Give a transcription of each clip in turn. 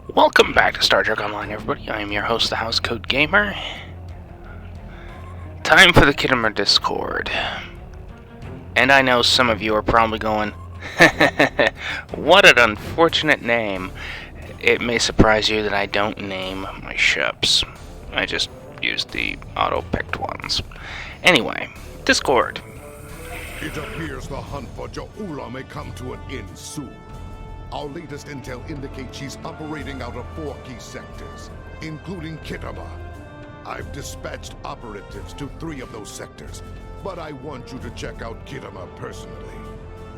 Welcome back to Star Trek Online, everybody. I am your host, the Housecoat Gamer. Time for the Kuthar Discord. And I know some of you are probably going, what an unfortunate name. It may surprise you that I don't name my ships. I just use the auto-picked ones. Anyway, Discord. It appears the hunt for Ja'ula may come to an end soon. Our latest intel indicates she's operating out of 4 key sectors, including Kuthar. I've dispatched operatives to 3 of those sectors, but I want you to check out Kuthar personally.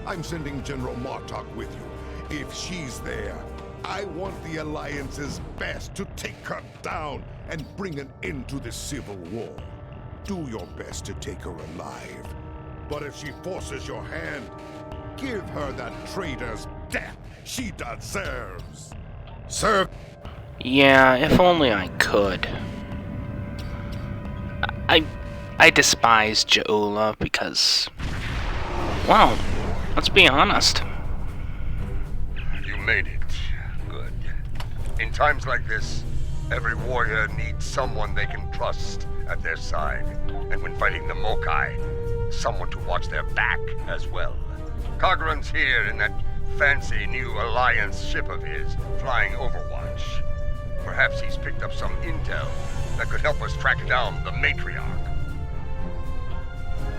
I'm sending General Martok with you. If she's there, I want the Alliance's best to take her down and bring an end to this civil war. Do your best to take her alive. But if she forces your hand, give her that traitor's death she deserves. Serve. Yeah, if only I could. I despise Ja'ula because, well, let's be honest. You made it. Good. In times like this, every warrior needs someone they can trust at their side. And when fighting the Mokai, someone to watch their back as well. Cogran's here in that fancy new Alliance ship of his, flying Overwatch. Perhaps he's picked up some intel that could help us track down the Matriarch.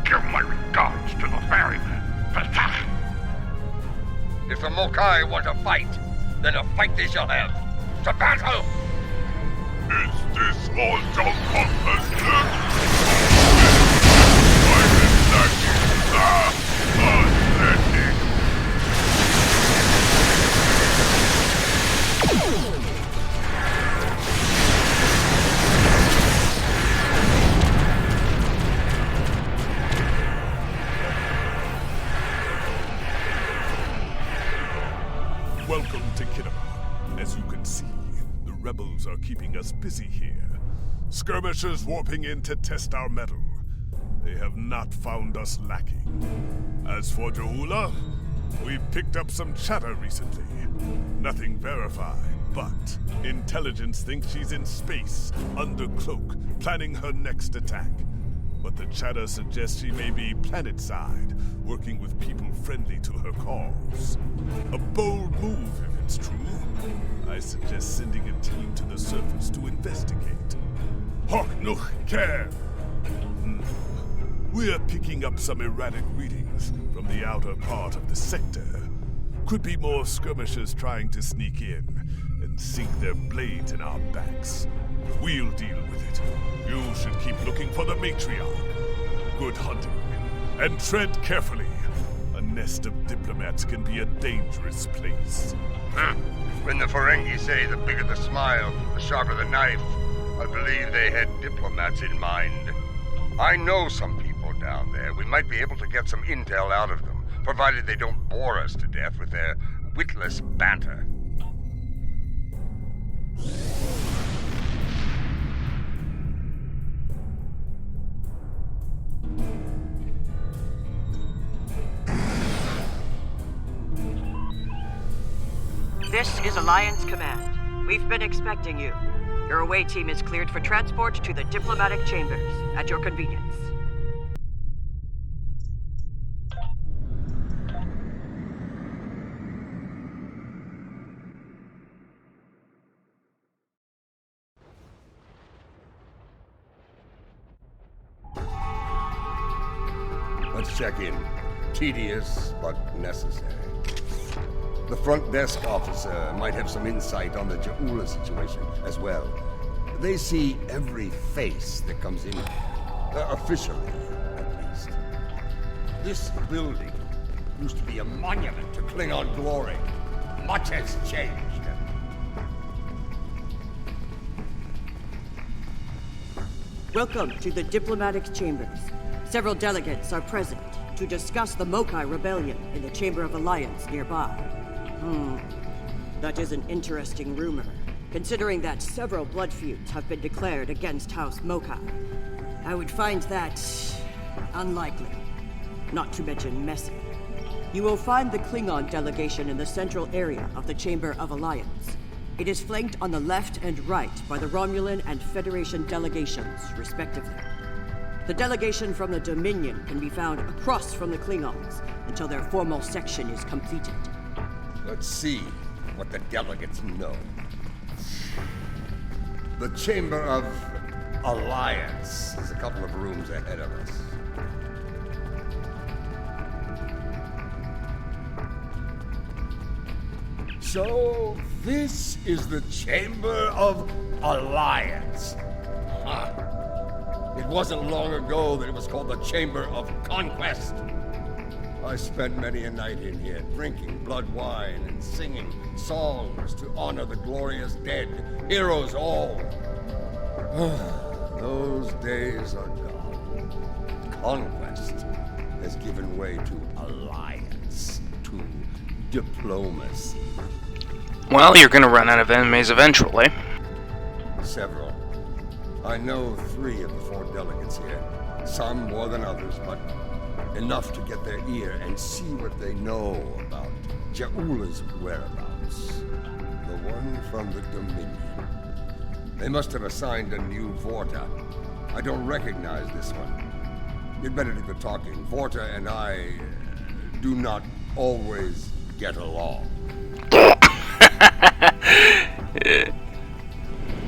Give my regards to the ferryman, Kuthar. If the Mokai want to fight, then a fight they shall have. To battle! Is this all your Welcome to Kuthar. As you can see, the rebels are keeping us busy here. Skirmishers warping in to test our mettle. They have not found us lacking. As for Ja'ula, we've picked up some chatter recently. Nothing verified, but intelligence thinks she's in space, under cloak, planning her next attack. But the chatter suggests she may be planet-side, working with people friendly to her cause. A bold move, if it's true. I suggest sending a team to the surface to investigate. Hoch noch care! We're picking up some erratic readings from the outer part of the sector. Could be more skirmishers trying to sneak in and sink their blades in our backs. We'll deal with it. You should keep looking for the Matriarch. Good hunting. And tread carefully. A nest of diplomats can be a dangerous place. When the Ferengi say the bigger the smile, the sharper the knife, I believe they had diplomats in mind. I know some people down there. We might be able to get some intel out of them, provided they don't bore us to death with their witless banter. This is Alliance Command. We've been expecting you. Your away team is cleared for transport to the diplomatic chambers, at your convenience. Let's check in. Tedious, but necessary. The front desk officer might have some insight on the Ja'ula situation as well. They see every face that comes in here. Officially, at least. This building used to be a monument to Klingon glory. Much has changed. Welcome to the diplomatic chambers. Several delegates are present to discuss the Mokai rebellion in the Chamber of Alliance nearby. That is an interesting rumor, considering that several blood feuds have been declared against House Mokai. I would find that unlikely, not to mention messy. You will find the Klingon delegation in the central area of the Chamber of Alliance. It is flanked on the left and right by the Romulan and Federation delegations, respectively. The delegation from the Dominion can be found across from the Klingons until their formal section is completed. Let's see what the delegates know. The Chamber of Alliance is a couple of rooms ahead of us. So, this is the Chamber of Alliance. Huh. It wasn't long ago that it was called the Chamber of Conquest. I spent many a night in here, drinking blood wine and singing songs to honor the glorious dead, heroes all. Those days are gone. Conquest has given way to alliance, to diplomacy. Well, you're gonna run out of enemies eventually. Several. I know 3 of the 4 delegates here. Some more than others, but enough to get their ear and see what they know about Ja'ula's whereabouts. The one from the Dominion. They must have assigned a new Vorta. I don't recognize this one. You'd better do the talking. Vorta and I do not always get along.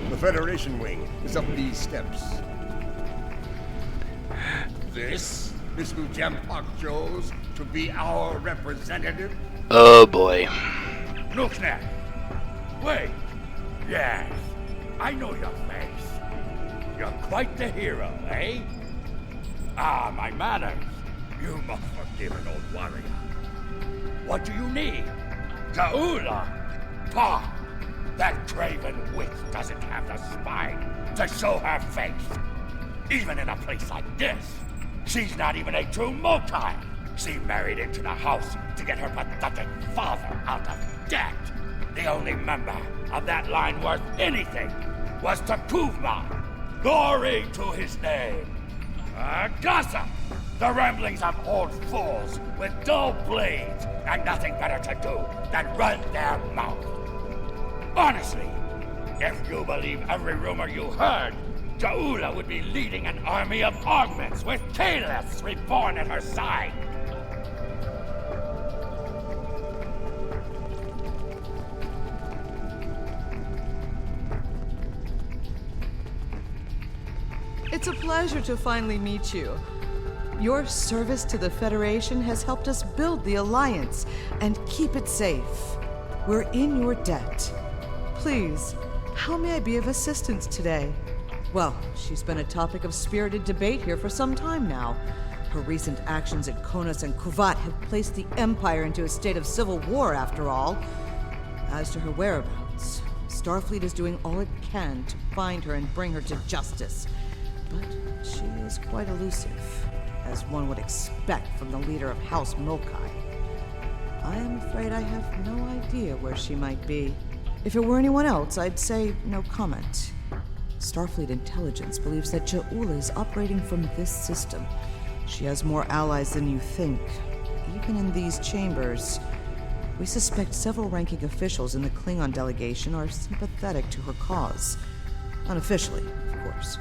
The Federation wing is up these steps. This is who Jempak chose to be our representative? Oh boy. Look now. Wait. Yes. I know your face. You're quite the hero, eh? Ah, my manners. You must forgive an old warrior. What do you need? Ja'ula? Pah! That craven witch doesn't have the spine to show her face. Even in a place like this, she's not even a true Mokai. She married into the house to get her pathetic father out of debt. The only member of that line worth anything was Takuvma. Glory to his name. Gossip! The ramblings of old fools with dull blades and nothing better to do than run their mouth. Honestly, if you believe every rumor you heard, Ja'ula would be leading an army of augments with Caliths reborn at her side. It's a pleasure to finally meet you. Your service to the Federation has helped us build the Alliance and keep it safe. We're in your debt. Please, how may I be of assistance today? Well, she's been a topic of spirited debate here for some time now. Her recent actions at Konos and Kuvat have placed the Empire into a state of civil war, after all. As to her whereabouts, Starfleet is doing all it can to find her and bring her to justice. But she is quite elusive, as one would expect from the leader of House Mokai. I am afraid I have no idea where she might be. If it were anyone else, I'd say no comment. Starfleet intelligence believes that Ja'ula is operating from this system. She has more allies than you think. Even in these chambers, we suspect several ranking officials in the Klingon delegation are sympathetic to her cause. Unofficially, of course.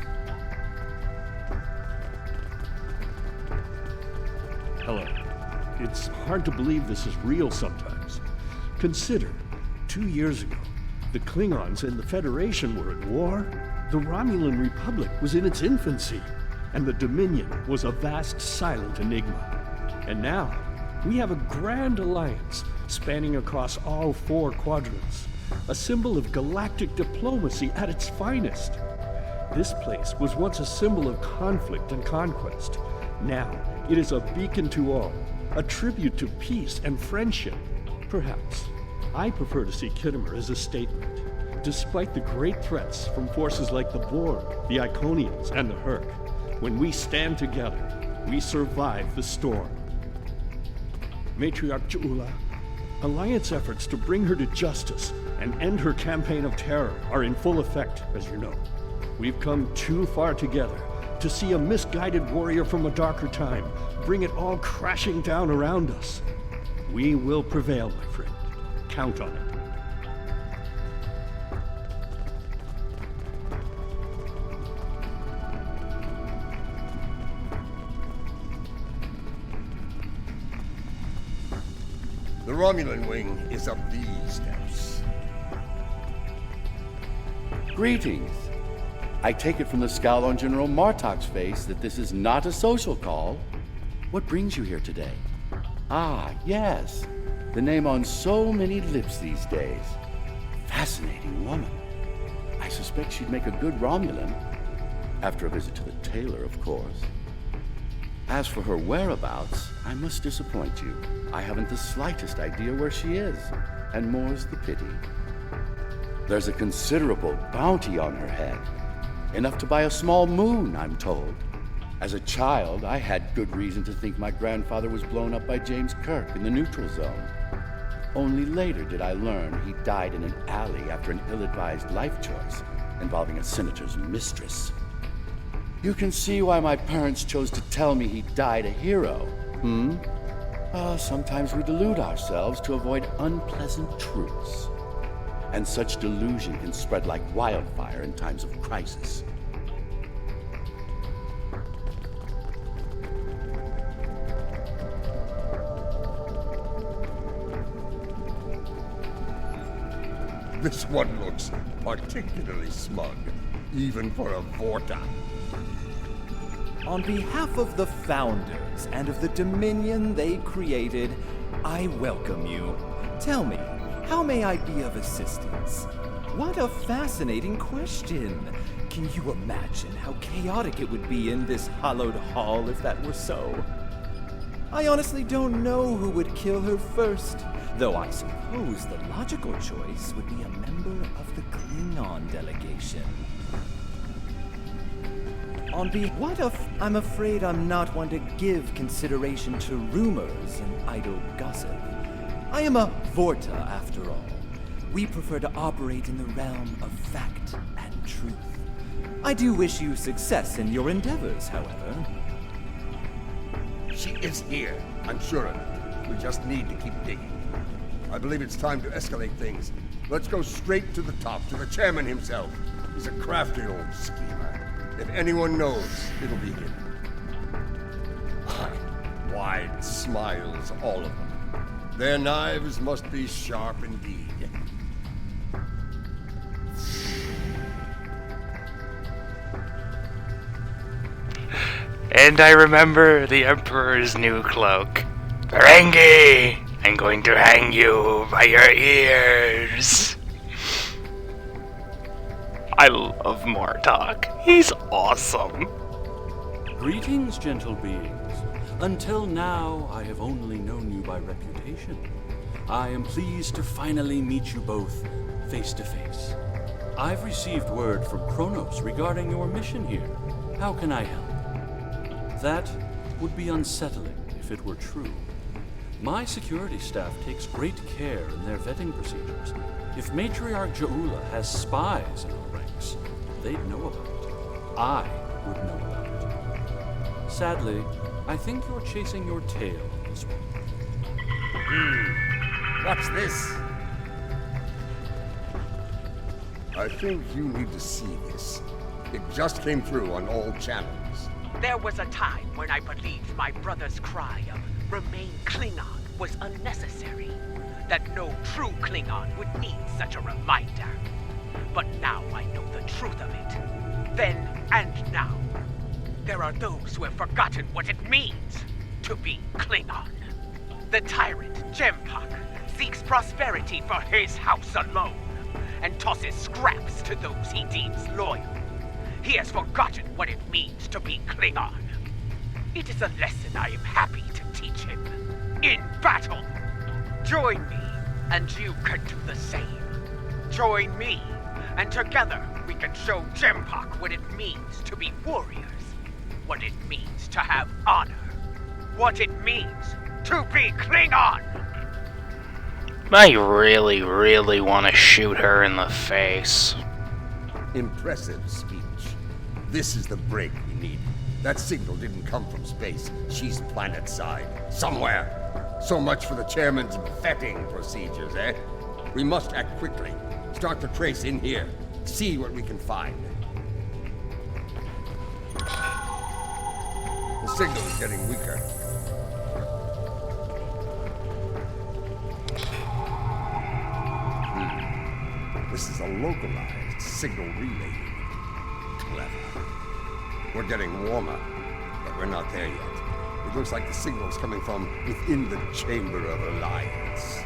Hello. It's hard to believe this is real sometimes. Consider, 2 years ago, the Klingons and the Federation were at war. The Romulan Republic was in its infancy, and the Dominion was a vast silent enigma. And now, we have a grand alliance spanning across all 4 quadrants, a symbol of galactic diplomacy at its finest. This place was once a symbol of conflict and conquest. Now, it is a beacon to all, a tribute to peace and friendship. Perhaps. I prefer to see Khitomer as a statement. Despite the great threats from forces like the Borg, the Iconians, and the Herc, when we stand together, we survive the storm. Matriarch Ja'ula, Alliance efforts to bring her to justice and end her campaign of terror are in full effect, as you know. We've come too far together to see a misguided warrior from a darker time bring it all crashing down around us. We will prevail, my friend. Count on it. Romulan wing is up these steps. Greetings. I take it from the scowl on General Martok's face that this is not a social call. What brings you here today? Ah, yes. The name on so many lips these days. Fascinating woman. I suspect she'd make a good Romulan. After a visit to the tailor, of course. As for her whereabouts, I must disappoint you. I haven't the slightest idea where she is, and more's the pity. There's a considerable bounty on her head. Enough to buy a small moon, I'm told. As a child, I had good reason to think my grandfather was blown up by James Kirk in the neutral zone. Only later did I learn he died in an alley after an ill-advised life choice involving a senator's mistress. You can see why my parents chose to tell me he died a hero, sometimes we delude ourselves to avoid unpleasant truths. And such delusion can spread like wildfire in times of crisis. This one looks particularly smug, even for a Vorta. On behalf of the Founders and of the Dominion they created, I welcome you. Tell me, how may I be of assistance? What a fascinating question. Can you imagine how chaotic it would be in this hallowed hall if that were so? I honestly don't know who would kill her first, though I suppose the logical choice would be a member of the Klingon delegation. I'm afraid I'm not one to give consideration to rumors and idle gossip. I am a Vorta, after all. We prefer to operate in the realm of fact and truth. I do wish you success in your endeavors, however. She is here, I'm sure of it. We just need to keep digging. I believe it's time to escalate things. Let's go straight to the top, to the chairman himself. He's a crafty old schemer. If anyone knows, it'll be him. Wide smiles, all of them. Their knives must be sharp indeed. And I remember the Emperor's new cloak. Ferengi! I'm going to hang you by your ears. I love Martok. He's awesome. Greetings, gentle beings. Until now, I have only known you by reputation. I am pleased to finally meet you both face to face. I've received word from Kronos regarding your mission here. How can I help? That would be unsettling if it were true. My security staff takes great care in their vetting procedures. If Matriarch Jaula has spies in our ranks, they'd know about it. I would know about it. Sadly, I think you're chasing your tail on this one. What's this? I think you need to see this. It just came through on all channels. There was a time when I believed my brother's cry of "Remain Klingon" was unnecessary. That no true Klingon would need such a reminder. But now I know the truth of it. Then and now. There are those who have forgotten what it means to be Klingon. The tyrant, Jempak, seeks prosperity for his house alone, and tosses scraps to those he deems loyal. He has forgotten what it means to be Klingon. It is a lesson I am happy to teach him. In battle! Join me, and you can do the same. Join me, and together we can show Jempak what it means to be warriors. What it means to have honor. What it means to be Klingon! I really, really want to shoot her in the face. Impressive speech. This is the break we need. That signal didn't come from space. She's planet-side. Somewhere. So much for the chairman's vetting procedures, eh? We must act quickly. Start the trace in here. See what we can find. The signal is getting weaker. This is a localized signal relay unit. Clever. We're getting warmer, but we're not there yet. It looks like the signal's coming from within the Chamber of Alliance.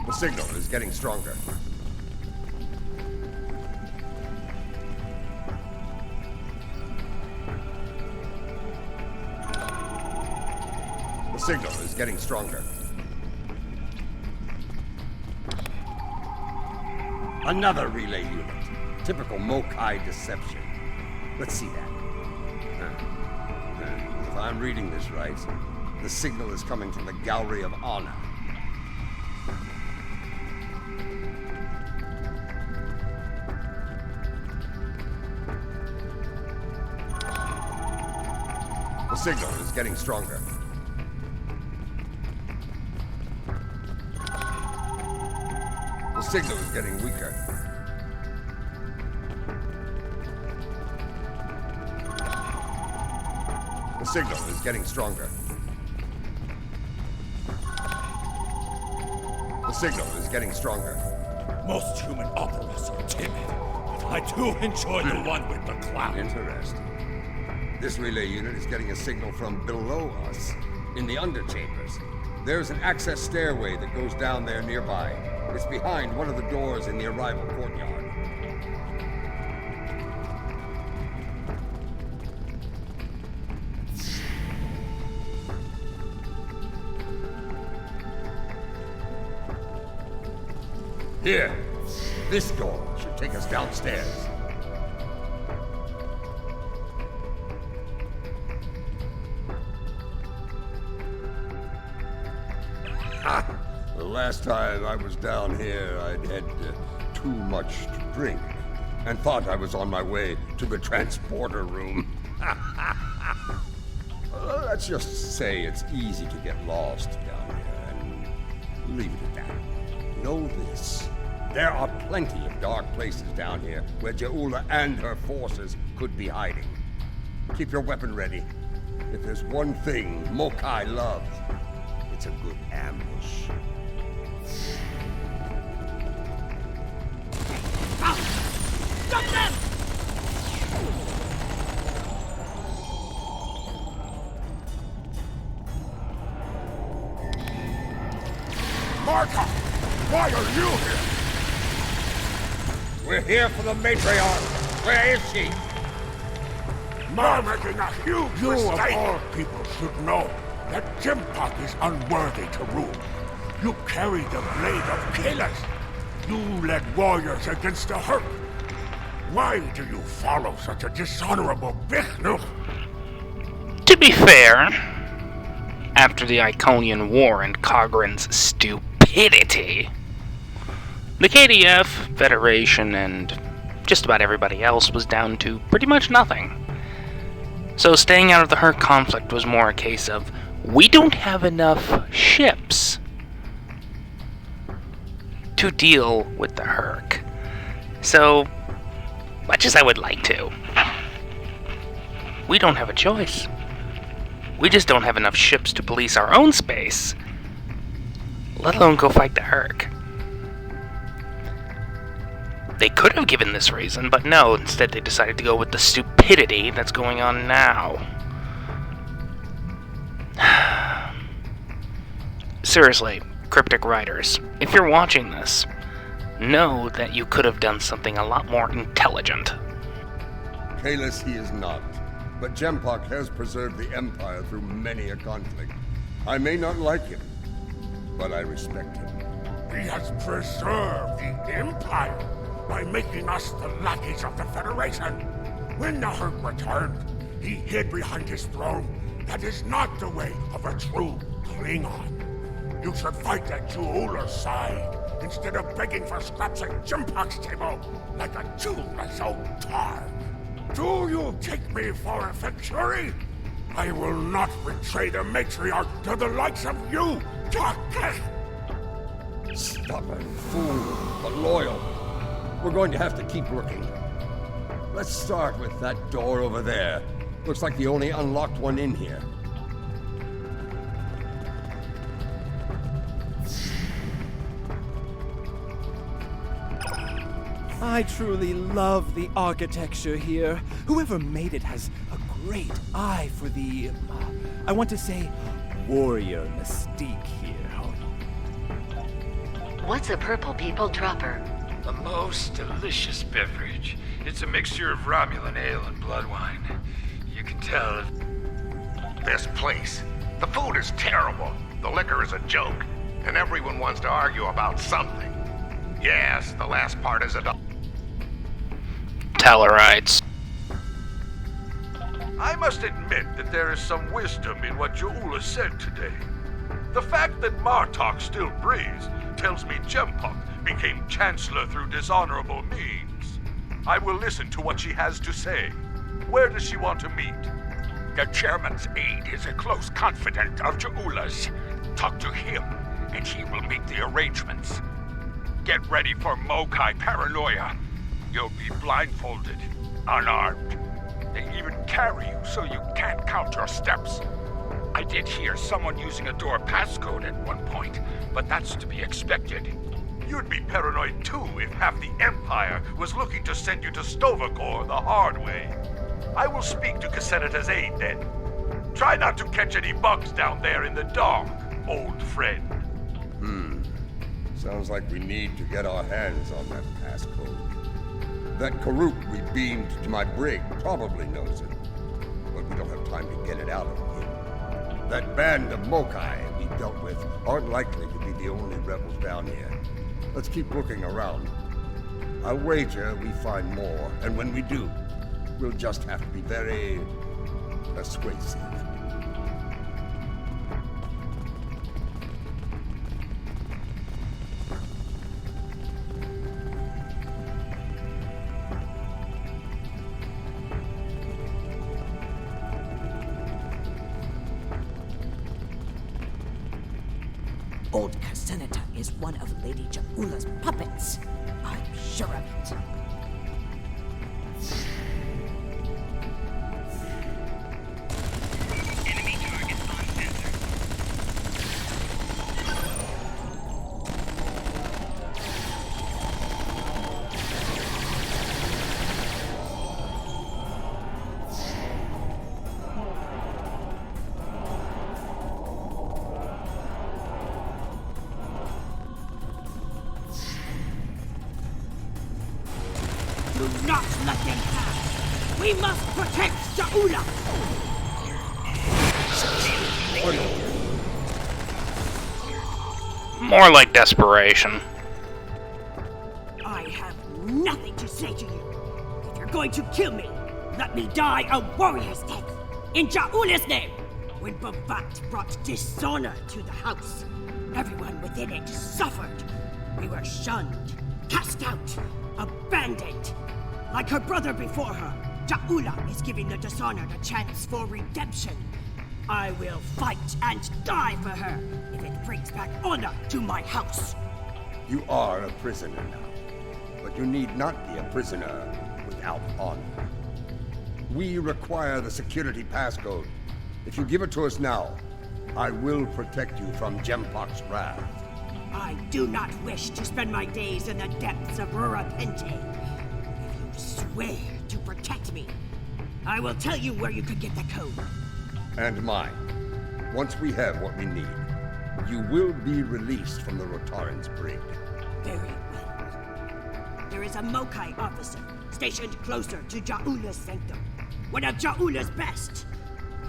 The signal is getting stronger. The signal is getting stronger. Another relay unit. Typical Mokai deception. Let's see that. If I'm reading this right, the signal is coming from the Gallery of Honor. The signal is getting stronger. The signal is getting weaker. The signal is getting stronger. The signal is getting stronger. Most human operas are timid, but I do enjoy the one with the clout. Interesting. This relay unit is getting a signal from below us, in the underchambers. There's an access stairway that goes down there nearby. It's behind one of the doors in the arrival courtyard. Here, this door should take us downstairs. The last time I was down here, I'd had too much to drink and thought I was on my way to the transporter room. Let's just say it's easy to get lost down here and leave it at that. Know this. There are plenty of dark places down here where Jaula and her forces could be hiding. Keep your weapon ready. If there's one thing Mokai loves, it's a good ambush. Stop them! Marta! Why are you here? We're here for the matriarch. Where is she? You're making a huge mistake! You of all people should know that Jimpak is unworthy to rule. You carry the blade of Kalas. You led warriors against the Hurt. Why do you follow such a dishonorable Bichnu? To be fair, after the Iconian War and Cogran's stupidity, the KDF, Federation, and just about everybody else was down to pretty much nothing. So staying out of the Hurt conflict was more a case of, we don't have enough ships to deal with the Herc. So, much as I would like to, we don't have a choice. We just don't have enough ships to police our own space, let alone go fight the Herc. They could have given this reason, but no, instead they decided to go with the stupidity that's going on now. Seriously, Cryptic Writers, if you're watching this, know that you could have done something a lot more intelligent. Kalas he is not, but Jempak has preserved the Empire through many a conflict. I may not like him, but I respect him. He has preserved the Empire by making us the lackeys of the Federation. When the Herc returned, he hid behind his throne. That is not the way of a true Klingon. You should fight at Juula's side, instead of begging for scraps at Jimpak's table, like a toothless old tar. Do you take me for a Venturi? I will not betray the matriarch to the likes of you, Takeh! Stubborn fool, but loyal. We're going to have to keep looking. Let's start with that door over there. Looks like the only unlocked one in here. I truly love the architecture here. Whoever made it has a great eye for the, I want to say, warrior mystique here. What's a purple people dropper? A most delicious beverage. It's a mixture of Romulan ale and blood wine. You can tell if... This place. The food is terrible. The liquor is a joke. And everyone wants to argue about something. Yes, the last part is a... Tellarites. I must admit that there is some wisdom in what Ja'ula said today. The fact that Martok still breathes tells me Jempok became Chancellor through dishonorable means. I will listen to what she has to say. Where does she want to meet? The chairman's aide is a close confidant of Ja'ula's. Talk to him, and he will make the arrangements. Get ready for Mokai paranoia. You'll be blindfolded, unarmed. They even carry you so you can't count your steps. I did hear someone using a door passcode at one point, but that's to be expected. You'd be paranoid too if half the Empire was looking to send you to Stovacor the hard way. I will speak to Casenata's aide then. Try not to catch any bugs down there in the dark, old friend. Sounds like we need to get our hands on that passcode. That Karuk we beamed to my brig probably knows it, but we don't have time to get it out of him. That band of Mokai we dealt with aren't likely to be the only rebels down here. Let's keep looking around. I'll wager we find more, and when we do, we'll just have to be very persuasive. Old Casenata is one of Lady Ja'ula's puppets. I'm sure of it. Enemy target on sensor. Do not let them pass! We must protect Ja'ula! More like desperation. I have nothing to say to you. If you're going to kill me, let me die a warrior's death. In Ja'ula's name! When Babat brought dishonor to the house, everyone within it suffered. We were shunned, cast out, abandoned. Like her brother before her, Ja'ula is giving the dishonored a chance for redemption. I will fight and die for her if it brings back honor to my house. You are a prisoner now, but you need not be a prisoner without honor. We require the security passcode. If you give it to us now, I will protect you from Jempok's wrath. I do not wish to spend my days in the depths of Rurapente. If you swear to protect me, I will tell you where you could get the code. And mine. Once we have what we need, you will be released from the Rotaran's brig. Very well. There is a Mokai officer stationed closer to Ja'ula's sanctum. One of Ja'ula's best.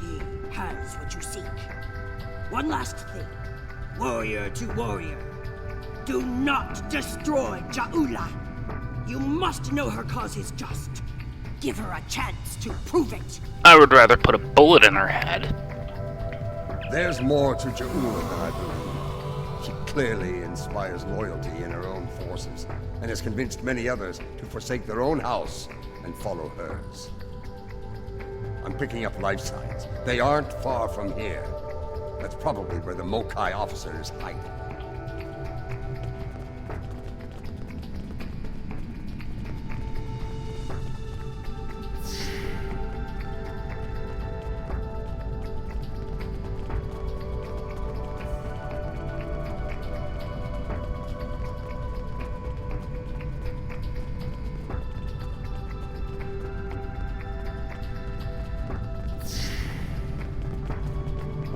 He has what you seek. One last thing. Warrior to warrior. Do not destroy Ja'ula. You must know her cause is just. Give her a chance to prove it. I would rather put a bullet in her head. There's more to Ja'ula than I believe. She clearly inspires loyalty in her own forces, and has convinced many others to forsake their own house and follow hers. I'm picking up life signs. They aren't far from here. That's probably where the Mokai officers hide.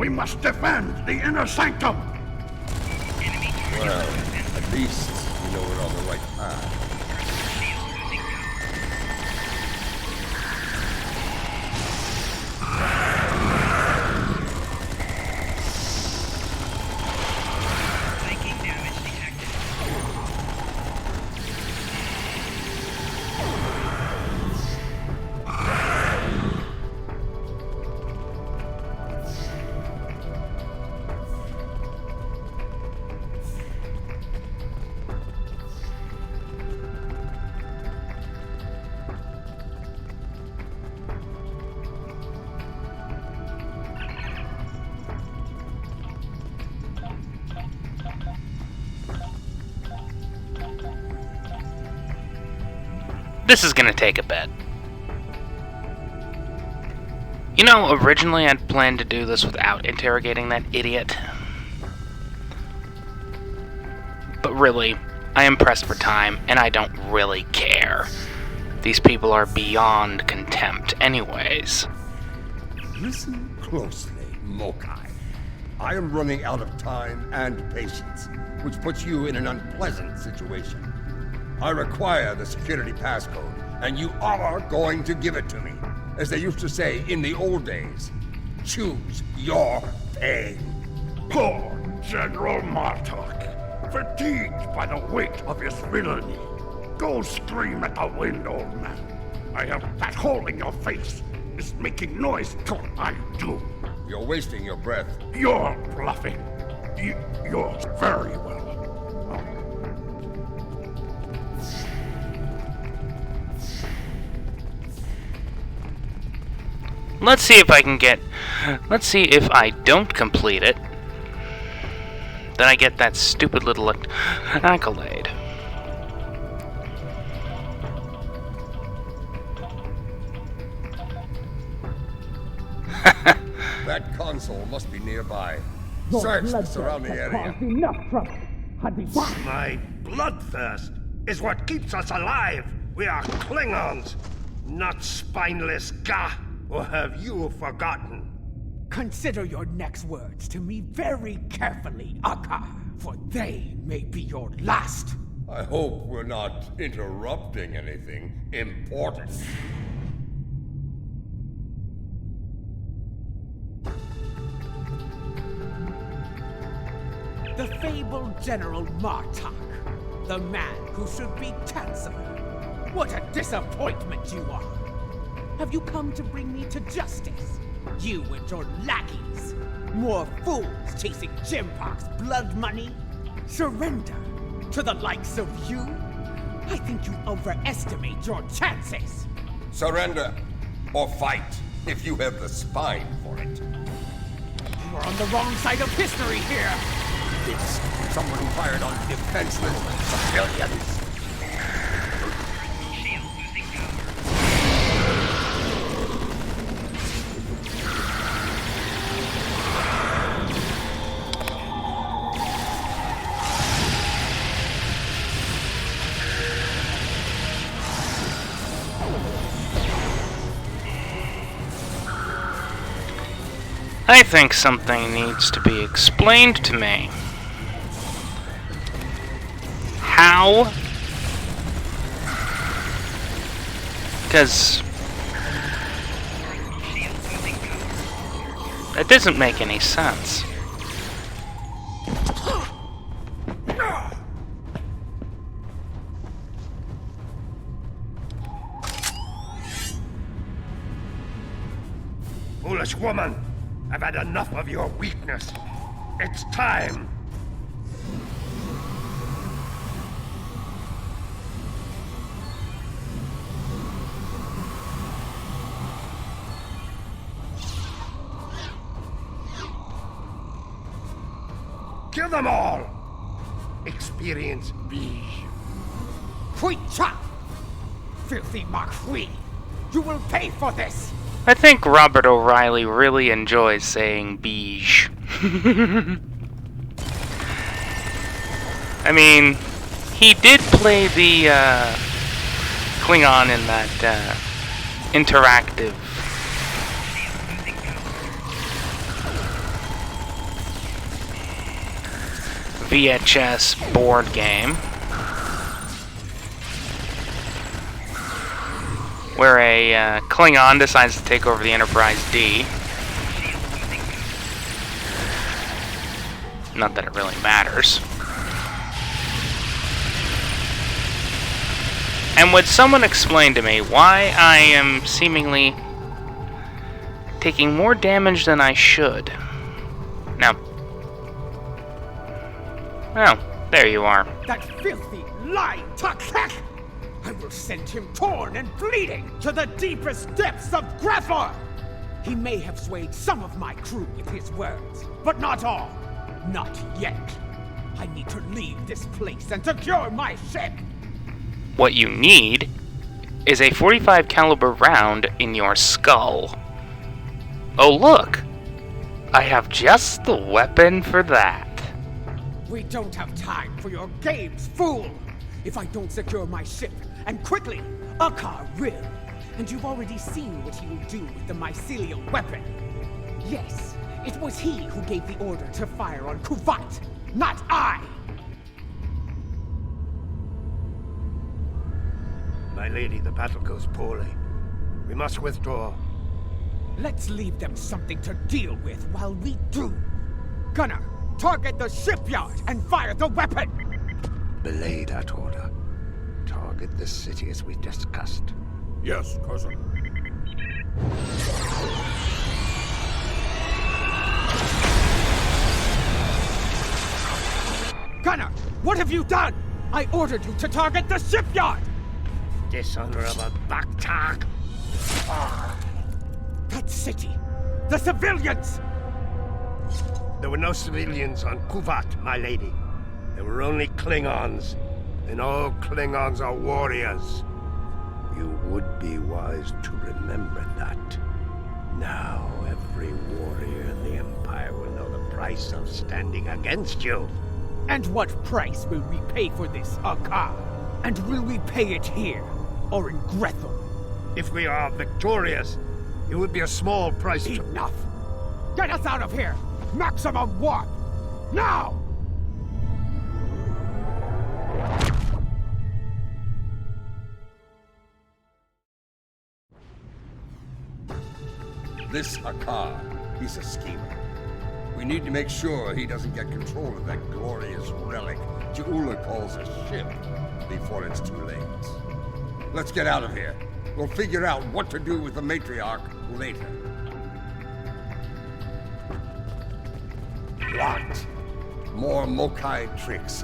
We must defend the inner sanctum! Well, at least we know we're on the right path. This is gonna take a bit. You know, originally I'd planned to do this without interrogating that idiot. But really, I am pressed for time, and I don't really care. These people are beyond contempt anyways. Listen closely, Mokai. I am running out of time and patience, which puts you in an unpleasant situation. I require the security passcode, and you are going to give it to me. As they used to say in the old days, choose your pain. Poor General Martok, fatigued by the weight of his villainy. Go scream at the wind, old man. I have that hole in your face. It's making noise till I do. You're wasting your breath. You're bluffing. You're very well. Let's see if I can get... Let's see if I don't complete it. Then I get that stupid little accolade. That console must be nearby. Search the surrounding area. My bloodthirst is what keeps us alive. We are Klingons, not spineless Gah. Or have you forgotten? Consider your next words to me very carefully, Akka, for they may be your last. I hope we're not interrupting anything important. The fabled General Martok, the man who should be Chancellor. What a disappointment you are! Have you come to bring me to justice? You and your lackeys. More fools chasing Jimpock's blood money? Surrender to the likes of you? I think you overestimate your chances. Surrender or fight if you have the spine for it. You are on the wrong side of history here. This someone who fired on defenseless civilians. I think something needs to be explained to me. How? Because that doesn't make any sense. Foolish woman, I've had enough of your weakness. It's time. Kill them all! Experience B. Cha! Filthy Marquis! You will pay for this! I think Robert O'Reilly really enjoys saying beige. I mean, he did play the Klingon in that interactive VHS board game where a Klingon decides to take over the Enterprise D. Not that it really matters. And would someone explain to me why I am seemingly taking more damage than I should? Now, oh, there you are. That filthy, lying Tuck-Hack! I will send him torn and bleeding to the deepest depths of Grathor! He may have swayed some of my crew with his words, but not all. Not yet. I need to leave this place and secure my ship. What you need is a 45 caliber round in your skull. Oh look! I have just the weapon for that. We don't have time for your games, fool! If I don't secure my ship, and quickly, Akar will. And you've already seen what he will do with the mycelial weapon. Yes, it was he who gave the order to fire on Kuvat, not I! My lady, the battle goes poorly. We must withdraw. Let's leave them something to deal with while we do. Gunner, target the shipyard and fire the weapon! Belay that order. Target the city as we discussed. Yes, cousin. Gunner, what have you done? I ordered you to target the shipyard! Dishonorable Baktak! That city! The civilians! There were no civilians on Kuvat, my lady. There were only Klingons. And all Klingons are warriors. You would be wise to remember that. Now every warrior in the Empire will know the price of standing against you. And what price will we pay for this, Akar? And will we pay it here, or in Grethel? If we are victorious, it would be a small price to... Enough! Get us out of here! Maximum warp! Now! This Akar, he's a schemer. We need to make sure he doesn't get control of that glorious relic Ja'ula calls a ship before it's too late. Let's get out of here. We'll figure out what to do with the matriarch later. What? More Mokai tricks.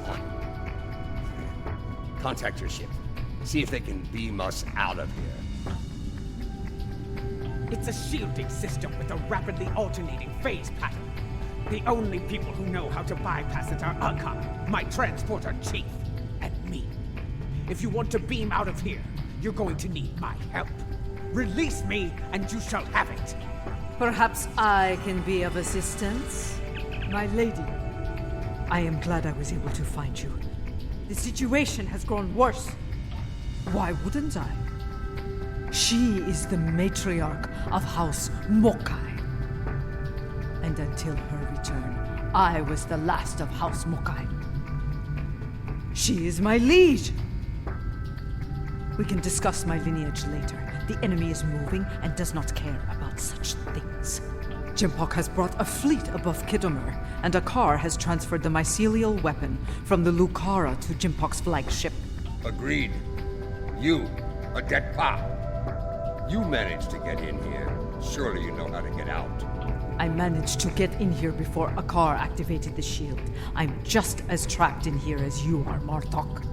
Contact your ship. See if they can beam us out of here. It's a shielding system with a rapidly alternating phase pattern. The only people who know how to bypass it are Akar, my transporter chief, and me. If you want to beam out of here, you're going to need my help. Release me, and you shall have it. Perhaps I can be of assistance? My lady, I am glad I was able to find you. The situation has grown worse. Why wouldn't I? She is the matriarch of House Mokai. And until her return, I was the last of House Mokai. She is my liege. We can discuss my lineage later. The enemy is moving and does not care about such things. Jimpok has brought a fleet above Khitomer, and Akar has transferred the mycelial weapon from the Lucara to Jimpok's flagship. Agreed. You, a Detpa. You managed to get in here. Surely you know how to get out. I managed to get in here before Akar activated the shield. I'm just as trapped in here as you are, Martok.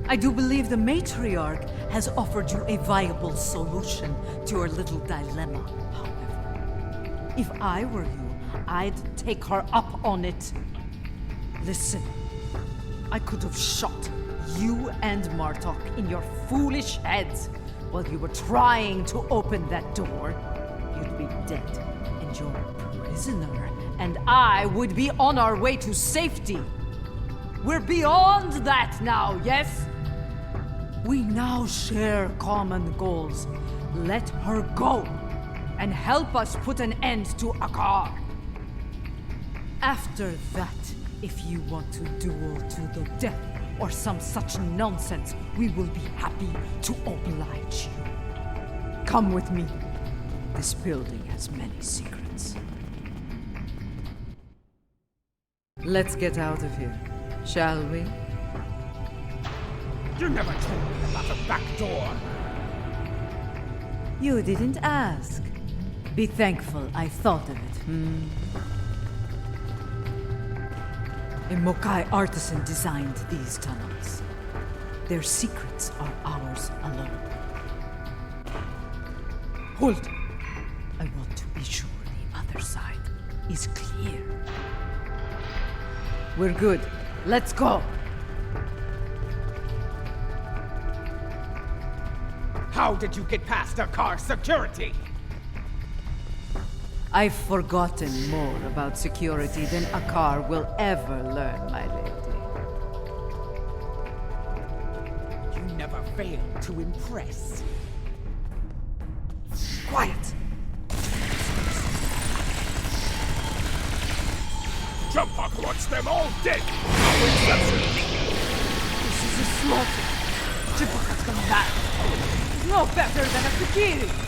I do believe the matriarch has offered you a viable solution to your little dilemma, however. If I were you, I'd take her up on it. Listen, I could have shot you and Martok in your foolish heads while you were trying to open that door. You'd be dead, and you're a prisoner, and I would be on our way to safety. We're beyond that now, yes? We now share common goals. Let her go, and help us put an end to Akar. After that, If you want to duel to the death or some such nonsense, we will be happy to oblige you. Come with me. This building has many secrets. Let's get out of here, shall we? You never told me about the back door. You didn't ask. Be thankful I thought of it, A Mokai artisan designed these tunnels. Their secrets are ours alone. Hold! I want to be sure the other side is clear. We're good. Let's go! How did you get past our car security? I've forgotten more about security than a car will ever learn, my lady. You never fail to impress. Quiet! Jumphawk wants them all dead! No exception! This is a slaughter. Jumphawk has gone mad. He's no better than a Kukiri.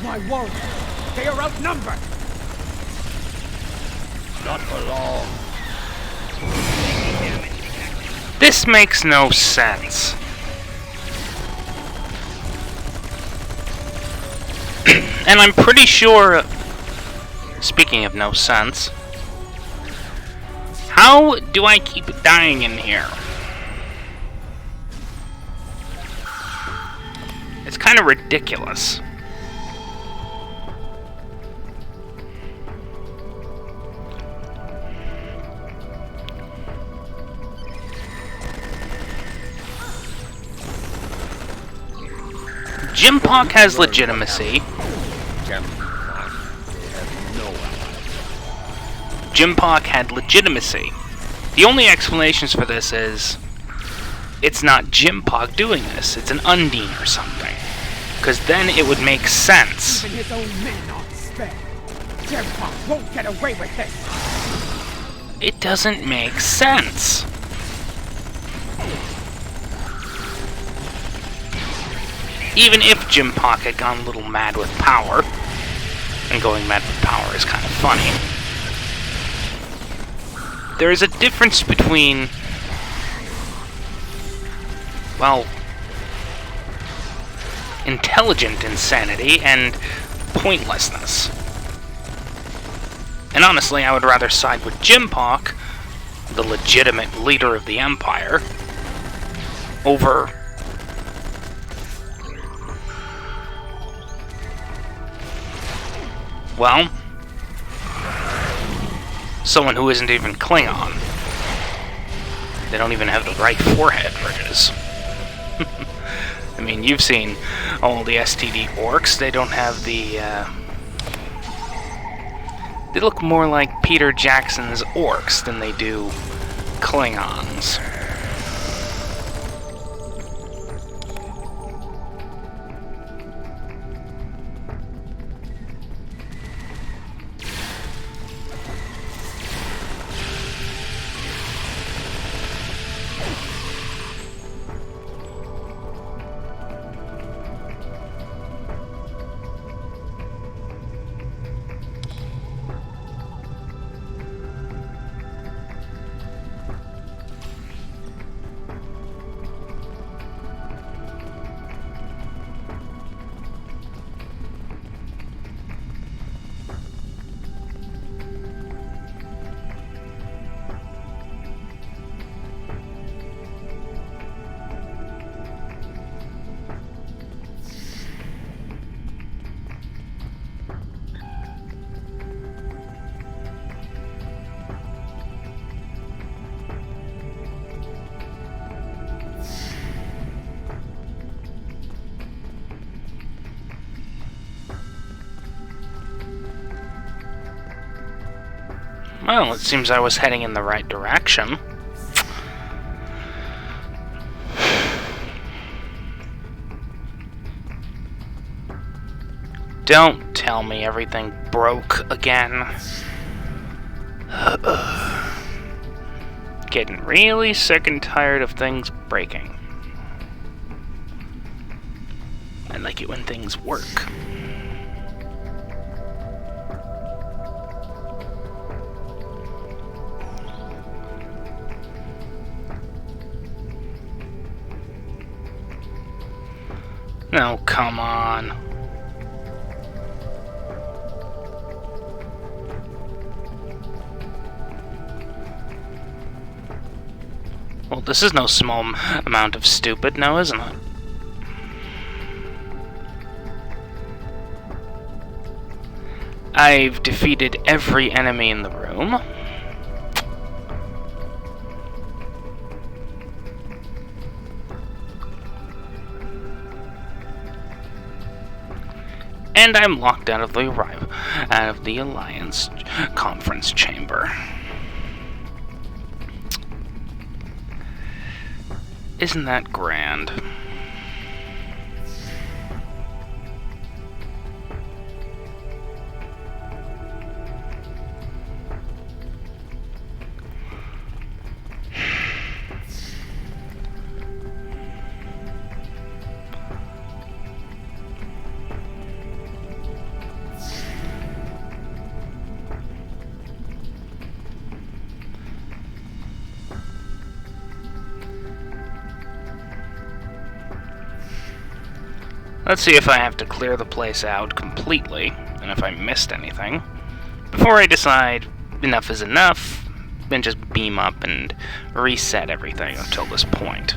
My warriors, they are outnumbered! Not for long. This makes no sense. And I'm pretty sure, speaking of no sense, how do I keep dying in here? It's kind of ridiculous. Jimpock has legitimacy. Jimpock had legitimacy. The only explanations for this is it's not Jimpock doing this, it's an Undine or something. Because then it would make sense. Even his own men aren't spared. Jimpock won't get away with this. It doesn't make sense. Even if Jimpock had gone a little mad with power, and going mad with power is kind of funny, there is a difference between, well, intelligent insanity and pointlessness. And honestly, I would rather side with Jimpock, the legitimate leader of the Empire, over well, someone who isn't even Klingon. They don't even have the right forehead ridges. I mean, you've seen all the STD orcs. They don't have the, they look more like Peter Jackson's orcs than they do Klingons. Well, it seems I was heading in the right direction. Don't tell me everything broke again. Getting really sick and tired of things breaking. I like it when things work. No, come on. Well, this is no small amount of stupid now, isn't it? I've defeated every enemy in the room. And I'm locked out of the Alliance conference chamber. Isn't that grand? Let's see if I have to clear the place out completely, and if I missed anything, before I decide enough is enough, then just beam up and reset everything until this point.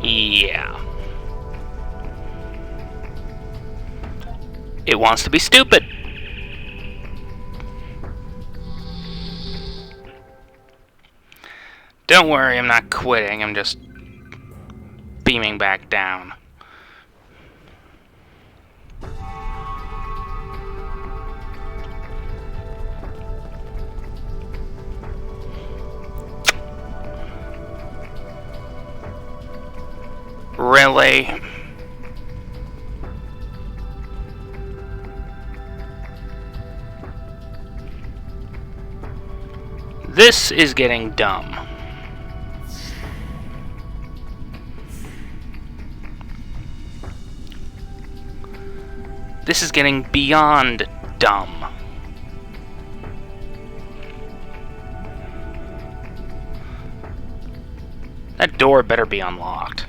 Yeah. It wants to be stupid. Don't worry, I'm not quitting, I'm just beaming back down. Really? This is getting dumb. This is getting beyond dumb. That door better be unlocked.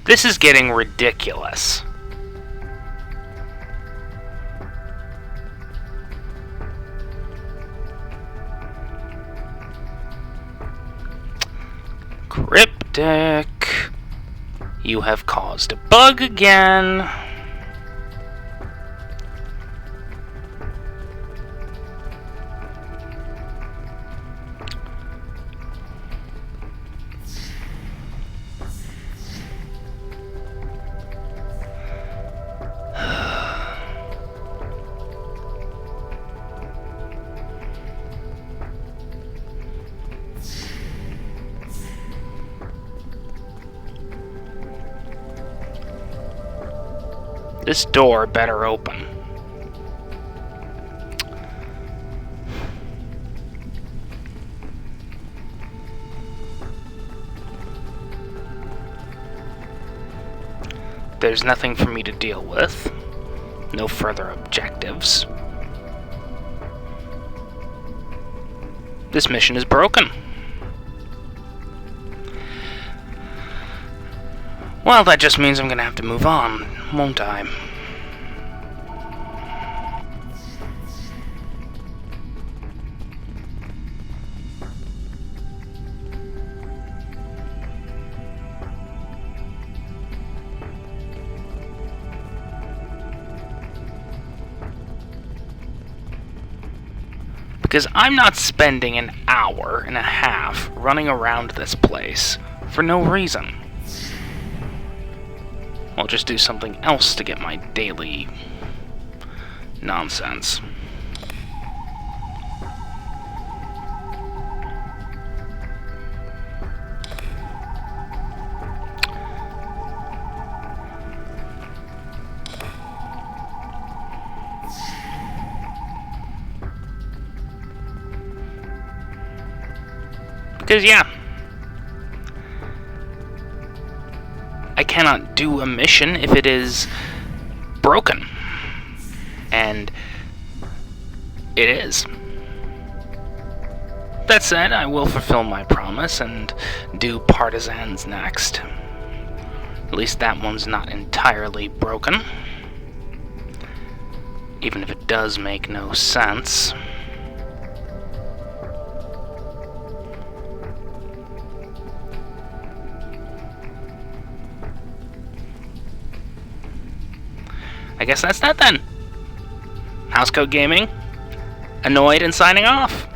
This is getting ridiculous. Cryptic. You have caused a bug again. This door better open. There's nothing for me to deal with. No further objectives. This mission is broken. Well, that just means I'm gonna have to move on, won't I? Because I'm not spending an hour and a half running around this place for no reason. I'll just do something else to get my daily nonsense. Because, yeah, I cannot do a mission if it is broken. And it is. That said, I will fulfill my promise and do Partisans next. At least that one's not entirely broken. Even if it does make no sense. I guess that's that then. Housecoat Gaming, annoyed and signing off.